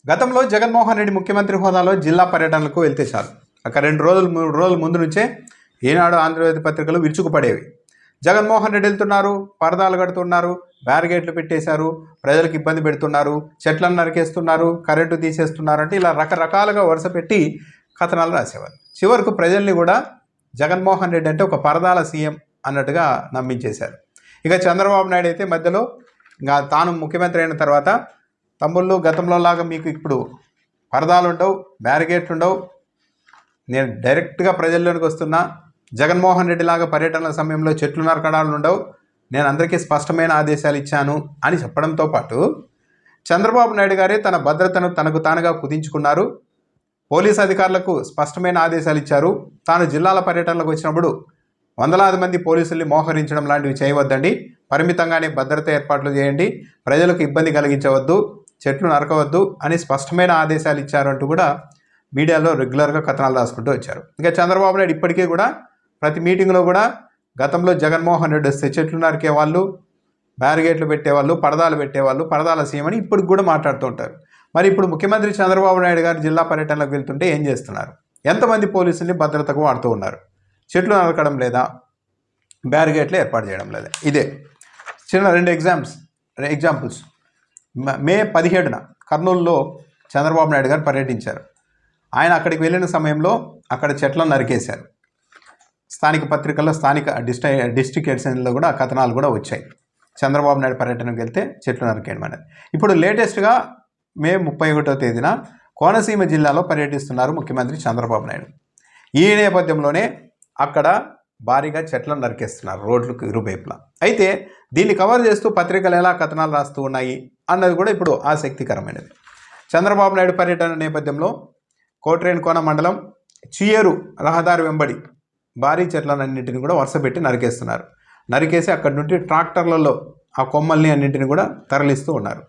గతంలో జగన్మోహన్ రెడ్డి ముఖ్యమంత్రి హోదాలో జిల్లా పర్యటనలకు వెళ్తే చాలు అక్కడ 3 రోజుల ముందు నుంచే ఈనాడు ఆంధ్రజ్యోతి పత్రికలు విరుచుకుపడేవి. జగన్మోహన్ రెడ్డి వెళ్తున్నారు, పరదాలు కడుతున్నారు, బ్యారిగేట్లు పెట్టేశారు, ప్రజలకు ఇబ్బంది పెడుతున్నారు, చెట్లను నరికేస్తున్నారు, కరెంటు తీసేస్తున్నారు అంటే ఇలా రకరకాలుగా వరుస పెట్టి కథనాలు రాసేవారు. చివరకు ప్రజల్ని కూడా జగన్మోహన్ రెడ్డి అంటే ఒక పరదాల సీఎం అన్నట్టుగా నమ్మించేశారు. ఇక చంద్రబాబు నాయుడు అయితే మధ్యలో ఇంకా తాను ముఖ్యమంత్రి అయిన తర్వాత తమ్ముళ్ళు గతంలో లాగా మీకు ఇప్పుడు పరదాలు ఉండవు, బ్యారిగేట్లు ఉండవు, నేను డైరెక్ట్గా ప్రజల్లోనికి వస్తున్నా, జగన్మోహన్ రెడ్డి లాగా పర్యటనల సమయంలో చెట్లు నరకడాలు ఉండవు, నేను అందరికీ స్పష్టమైన ఆదేశాలు ఇచ్చాను అని చెప్పడంతో పాటు చంద్రబాబు నాయుడు గారే తన భద్రతను తనకు తానుగా కుదించుకున్నారు. పోలీసు అధికారులకు స్పష్టమైన ఆదేశాలు ఇచ్చారు. తాను జిల్లాల పర్యటనలకు వచ్చినప్పుడు వందలాది మంది పోలీసుల్ని మోహరించడం లాంటివి చేయవద్దండి, పరిమితంగానే భద్రత ఏర్పాట్లు చేయండి, ప్రజలకు ఇబ్బంది కలిగించవద్దు, చెట్లు నరకవద్దు అని స్పష్టమైన ఆదేశాలు ఇచ్చారంటూ కూడా మీడియాలో రెగ్యులర్గా కథనాలు రాసుకుంటూ వచ్చారు. ఇంకా చంద్రబాబు నాయుడు ఇప్పటికీ కూడా ప్రతి మీటింగ్లో కూడా గతంలో జగన్మోహన్ రెడ్డి వస్తే చెట్లు నరికేవాళ్ళు, బ్యారిగేట్లు పెట్టేవాళ్ళు, పరదాలు పెట్టేవాళ్ళు, పరదాల సీఎం అని ఇప్పటికి కూడా మాట్లాడుతూ ఉంటారు. మరి ఇప్పుడు ముఖ్యమంత్రి చంద్రబాబు నాయుడు గారు జిల్లా పర్యటనలకు వెళ్తుంటే ఏం చేస్తున్నారు? ఎంతమంది పోలీసుల్ని భద్రతకు వాడుతూ ఉన్నారు? చెట్లు నరకడం లేదా, బ్యారిగేట్లు ఏర్పాటు చేయడం లేదా? ఇదే చిన్న 2 ఎగ్జాంపుల్స్. మే 17న కర్నూలులో చంద్రబాబు నాయుడు గారు పర్యటించారు. ఆయన అక్కడికి వెళ్ళిన సమయంలో అక్కడ చెట్లను నరికేశారు. స్థానిక పత్రికల్లో, స్థానిక డిస్ట్రిక్ట్ ఎడిషన్లో కూడా ఆ కథనాలు కూడా వచ్చాయి. చంద్రబాబు నాయుడు పర్యటనకు వెళ్తే చెట్లు నరికేయడం అనేది. ఇప్పుడు లేటెస్ట్గా మే 31వ తేదీన కోనసీమ జిల్లాలో పర్యటిస్తున్నారు ముఖ్యమంత్రి చంద్రబాబు నాయుడు. ఈ నేపథ్యంలోనే అక్కడ భారీగా చెట్లను నరికేస్తున్నారు రోడ్లకు ఇరువైపులా. అయితే దీన్ని కవర్ చేస్తూ పత్రికలు ఎలా కథనాలు రాస్తూ ఉన్నాయి అన్నది కూడా ఇప్పుడు ఆసక్తికరమైనది. చంద్రబాబు నాయుడు పర్యటన నేపథ్యంలో కోట్రేనికోన మండలం చియ్యేరు రహదారి వెంబడి భారీ చెట్లన్నింటిని కూడా వరుసపెట్టి నరికేస్తున్నారు. నరికేసి అక్కడి నుండి ట్రాక్టర్లలో ఆ కొమ్మల్ని అన్నింటిని కూడా తరలిస్తూ ఉన్నారు.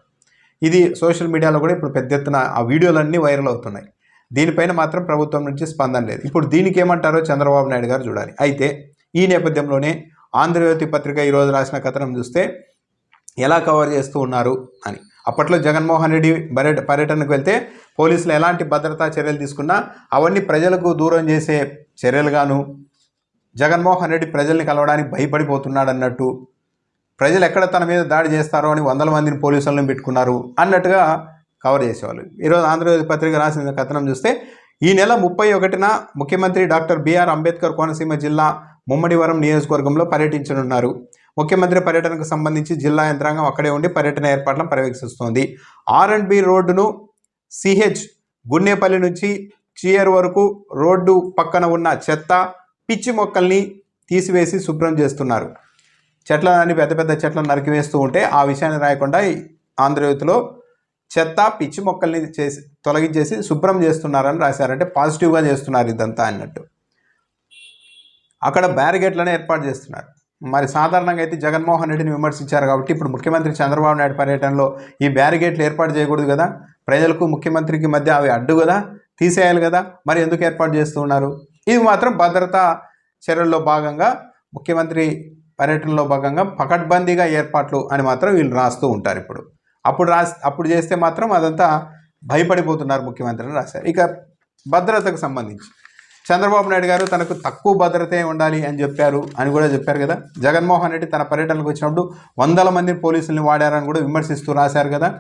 ఇది సోషల్ మీడియాలో కూడా ఇప్పుడు పెద్ద ఎత్తున ఆ వీడియోలన్నీ వైరల్ అవుతున్నాయి. దీనిపైన మాత్రం ప్రభుత్వం నుంచి స్పందన లేదు. ఇప్పుడు దీనికి ఏమంటారో చంద్రబాబు నాయుడు గారు చూడాలి. అయితే ఈ నేపథ్యంలోనే ఆంధ్రజ్యోతి పత్రిక ఈరోజు రాసిన కథనం చూస్తే ఎలా కవర్ చేస్తూ ఉన్నారు అని. అప్పట్లో జగన్మోహన్ రెడ్డి పర్యటనకు వెళ్తే పోలీసులు ఎలాంటి భద్రతా చర్యలు తీసుకున్నా అవన్నీ ప్రజలకు దూరం చేసే చర్యలుగాను, జగన్మోహన్ రెడ్డి ప్రజల్ని కలవడానికి భయపడిపోతున్నాడు అన్నట్టు, ప్రజలు ఎక్కడ తన మీద దాడి చేస్తారో అని 100 మందిని పోలీసులను పెట్టుకున్నారు అన్నట్టుగా కవర్ చేసేవాళ్ళు. ఈరోజు ఆంధ్రజ్యోతి పత్రిక రాసిన కథనం చూస్తే ఈ నెల 31న ముఖ్యమంత్రి డాక్టర్ బిఆర్ అంబేద్కర్ కోనసీమ జిల్లా ముమ్మడివరం నియోజకవర్గంలో పర్యటించనున్నారు. ముఖ్యమంత్రి పర్యటనకు సంబంధించి జిల్లా యంత్రాంగం అక్కడే ఉండి పర్యటన ఏర్పాట్లను పర్యవేక్షిస్తోంది. R&B రోడ్డును సిహెచ్ గున్నేపల్లి నుంచి చియ్యేరు వరకు రోడ్డు పక్కన ఉన్న చెత్త, పిచ్చి మొక్కల్ని తీసివేసి శుభ్రం చేస్తున్నారు. చెట్లని పెద్ద పెద్ద చెట్లను నరికివేస్తూ ఉంటే ఆ విషయాన్ని రాయకుండా ఆంధ్రజ్యోతిలో చెత్త, పిచ్చి మొక్కల్ని తొలగించేసి శుభ్రం చేస్తున్నారని రాశారంటే పాజిటివ్గా చేస్తున్నారు ఇదంతా అన్నట్టు. అక్కడ బ్యారిగేట్లను ఏర్పాటు చేస్తున్నారు. మరి సాధారణంగా అయితే జగన్మోహన్ రెడ్డిని విమర్శించారు కాబట్టి ఇప్పుడు ముఖ్యమంత్రి చంద్రబాబు నాయుడు పర్యటనలో ఈ బ్యారిగేట్లు ఏర్పాటు చేయకూడదు కదా, ప్రజలకు ముఖ్యమంత్రికి మధ్య అవి అడ్డు కదా, తీసేయాలి కదా, మరి ఎందుకు ఏర్పాటు చేస్తూ ఉన్నారు? ఇది మాత్రం భద్రతా చర్యల్లో భాగంగా, ముఖ్యమంత్రి పర్యటనలో భాగంగా పకడ్బందీగా ఏర్పాట్లు అని మాత్రం వీళ్ళు రాస్తూ ఉంటారు. అప్పుడు చేస్తే మాత్రం అదంతా భయపడిపోతున్నారు ముఖ్యమంత్రిని రాశారు. ఇక భద్రతకు సంబంధించి చంద్రబాబు నాయుడు గారు తనకు తక్కువ భద్రతే ఉండాలి అని చెప్పారు అని కూడా చెప్పారు కదా. జగన్మోహన్ రెడ్డి తన పర్యటనకు వచ్చినప్పుడు 100 మంది పోలీసుల్ని వాడారని కూడా విమర్శిస్తూ రాశారు కదా.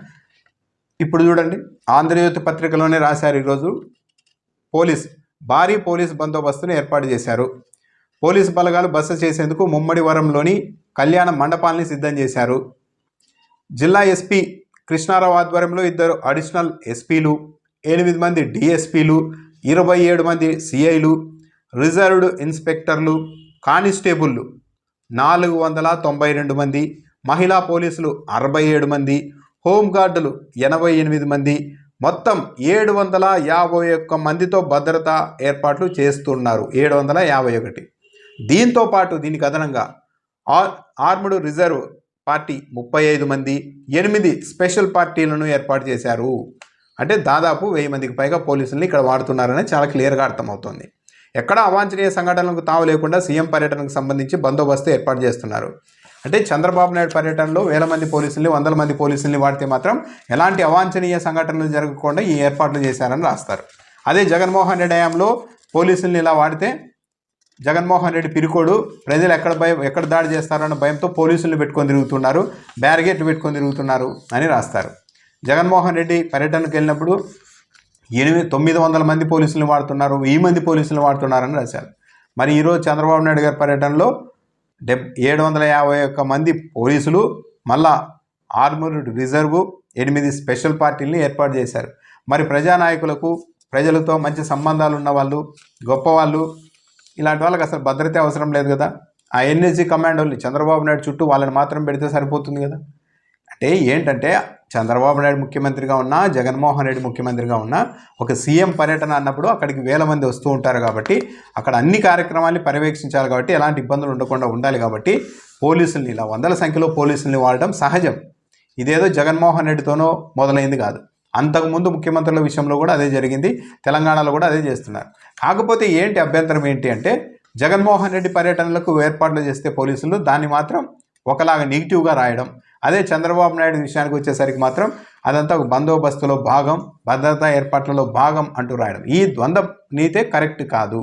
ఇప్పుడు చూడండి, ఆంధ్రజ్యోతి పత్రికలోనే రాశారు ఈరోజు, భారీ పోలీస్ బందోబస్తును ఏర్పాటు చేశారు. పోలీసు బలగాలు బస చేసేందుకు ముమ్మడివరంలోని కళ్యాణ మండపాలని సిద్ధం చేశారు. జిల్లా ఎస్పీ కృష్ణారావు ఆధ్వర్యంలో 2 అడిషనల్ ఎస్పీలు, 8 మంది డిఎస్పీలు, 27 మంది సిఐలు, రిజర్వ్డ్ ఇన్స్పెక్టర్లు, కానిస్టేబుళ్ళు 492 మంది, మహిళా పోలీసులు 67 మంది, హోంగార్డులు 88 మంది, మొత్తం 751 మందితో భద్రతా ఏర్పాట్లు చేస్తున్నారు. 751. దీంతో పాటు దీనికి అదనంగా ఆర్మ్డ్ రిజర్వ్ పార్టీ 35 మంది, 8 స్పెషల్ పార్టీలను ఏర్పాటు చేశారు. అంటే దాదాపు 1000 మందికి పైగా పోలీసుల్ని ఇక్కడ వాడుతున్నారని చాలా క్లియర్గా అర్థమవుతుంది. ఎక్కడ అవాంఛనీయ సంఘటనలకు తావు లేకుండా సీఎం పర్యటనకు సంబంధించి బందోబస్తు ఏర్పాటు చేస్తున్నారు. అంటే చంద్రబాబు నాయుడు పర్యటనలో వేల మంది పోలీసుల్ని, వందల మంది పోలీసుల్ని వాడితే మాత్రం ఎలాంటి అవాంఛనీయ సంఘటనలు జరగకుండా ఈ ఏర్పాట్లు చేశారని రాస్తారు. అదే జగన్మోహన్ రెడ్డి హయాంలో పోలీసుల్ని ఇలా వాడితే జగన్మోహన్ రెడ్డి పిరికోడు, ప్రజలు ఎక్కడ దాడి చేస్తారన్న భయంతో పోలీసుల్ని పెట్టుకొని తిరుగుతున్నారు, బ్యారిగేట్లు పెట్టుకొని తిరుగుతున్నారు అని రాస్తారు. జగన్మోహన్ రెడ్డి పర్యటనకు వెళ్ళినప్పుడు 900 మంది పోలీసులను వాడుతున్నారు, 1000 మంది పోలీసులను వాడుతున్నారని రాశారు. మరి ఈరోజు చంద్రబాబు నాయుడు గారి పర్యటనలో 751 మంది పోలీసులు, మళ్ళా ఆర్మూర్డ్ రిజర్వ్, 8 స్పెషల్ పార్టీలని ఏర్పాటు చేశారు. మరి ప్రజానాయకులకు, ప్రజలతో మంచి సంబంధాలు ఉన్న వాళ్ళు, గొప్పవాళ్ళు, ఇలాంటి వాళ్ళకి అసలు భద్రత అవసరం లేదు కదా. ఆ ఎన్ఎస్జీ కమాండ్ వాళ్ళు చంద్రబాబు నాయుడు చుట్టూ వాళ్ళని మాత్రం పెడితే సరిపోతుంది కదా. అంటే ఏంటంటే చంద్రబాబు నాయుడు ముఖ్యమంత్రిగా ఉన్నా, జగన్మోహన్ రెడ్డి ముఖ్యమంత్రిగా ఉన్నా, ఒక సీఎం పర్యటన అన్నప్పుడు అక్కడికి వేల మంది వస్తూ ఉంటారు కాబట్టి అక్కడ అన్ని కార్యక్రమాల్ని పర్యవేక్షించాలి కాబట్టి ఎలాంటి ఇబ్బందులు ఉండకుండా ఉండాలి కాబట్టి పోలీసుల్ని ఇలా వందల సంఖ్యలో పోలీసుల్ని వాడడం సహజం. ఇదేదో జగన్మోహన్ రెడ్డితోనో మొదలైంది కాదు. అంతకుముందు ముఖ్యమంత్రుల విషయంలో కూడా అదే జరిగింది, తెలంగాణలో కూడా అదే చేస్తున్నారు. కాకపోతే ఏంటి అభ్యంతరం ఏంటి అంటే జగన్మోహన్ రెడ్డి పర్యటనలకు ఏర్పాట్లు చేస్తే పోలీసులు దాన్ని మాత్రం ఒకలాగా నెగిటివ్గా రాయడం, అదే చంద్రబాబు నాయుడు విషయానికి వచ్చేసరికి మాత్రం అదంతా ఒక బందోబస్తులో భాగం, భద్రతా ఏర్పాట్లలో భాగం అంటూ రాయడం. ఈ ద్వంద్వ నీతే కరెక్ట్ కాదు.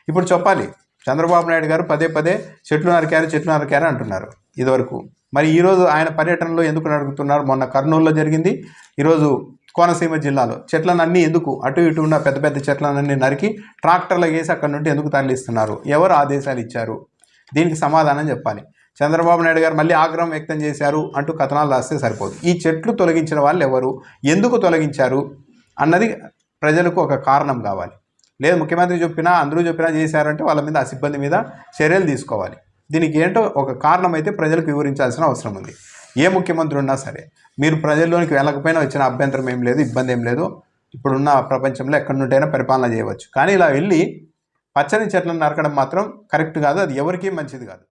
ఇప్పుడు చెప్పాలి, చంద్రబాబు నాయుడు గారు పదే చెట్లు నరికారు అంటున్నారు ఇదివరకు. మరి ఈరోజు ఆయన పర్యటనలో ఎందుకు నడుగుతున్నారు? మొన్న కర్నూలులో జరిగింది, ఈరోజు కోనసీమ జిల్లాలో చెట్లనన్నీ ఎందుకు అటు ఇటు ఉన్న పెద్ద చెట్లనన్నీ నరికి ట్రాక్టర్లు వేసి అక్కడి నుండి ఎందుకు తరలిస్తున్నారు? ఎవరు ఆదేశాలు ఇచ్చారు? దీనికి సమాధానం చెప్పాలి. చంద్రబాబు నాయుడు గారు మళ్ళీ ఆగ్రహం వ్యక్తం చేశారు అంటూ కథనాలు రాస్తే సరిపోదు. ఈ చెట్లు తొలగించిన వాళ్ళు ఎవరు, ఎందుకు తొలగించారు అన్నది ప్రజలకు ఒక కారణం కావాలి. లేదు ముఖ్యమంత్రి చెప్పినా అందరూ చెప్పినా చేశారంటే వాళ్ళ మీద, ఆ సిబ్బంది మీద చర్యలు తీసుకోవాలి. దీనికి ఏంటో ఒక కారణం అయితే ప్రజలకు వివరించాల్సిన అవసరం ఉంది. ఏ ముఖ్యమంత్రి ఉన్నా సరే మీరు ప్రజల్లోనికి వెళ్ళకపోయినా వచ్చిన అభ్యంతరం ఏం లేదు, ఇబ్బంది ఏం లేదు. ఇప్పుడున్న ప్రపంచంలో ఎక్కడి నుండైనా పరిపాలన చేయవచ్చు. కానీ ఇలా వెళ్ళి పచ్చని చెట్లను నరకడం మాత్రం కరెక్ట్ కాదు, అది ఎవరికీ మంచిది కాదు.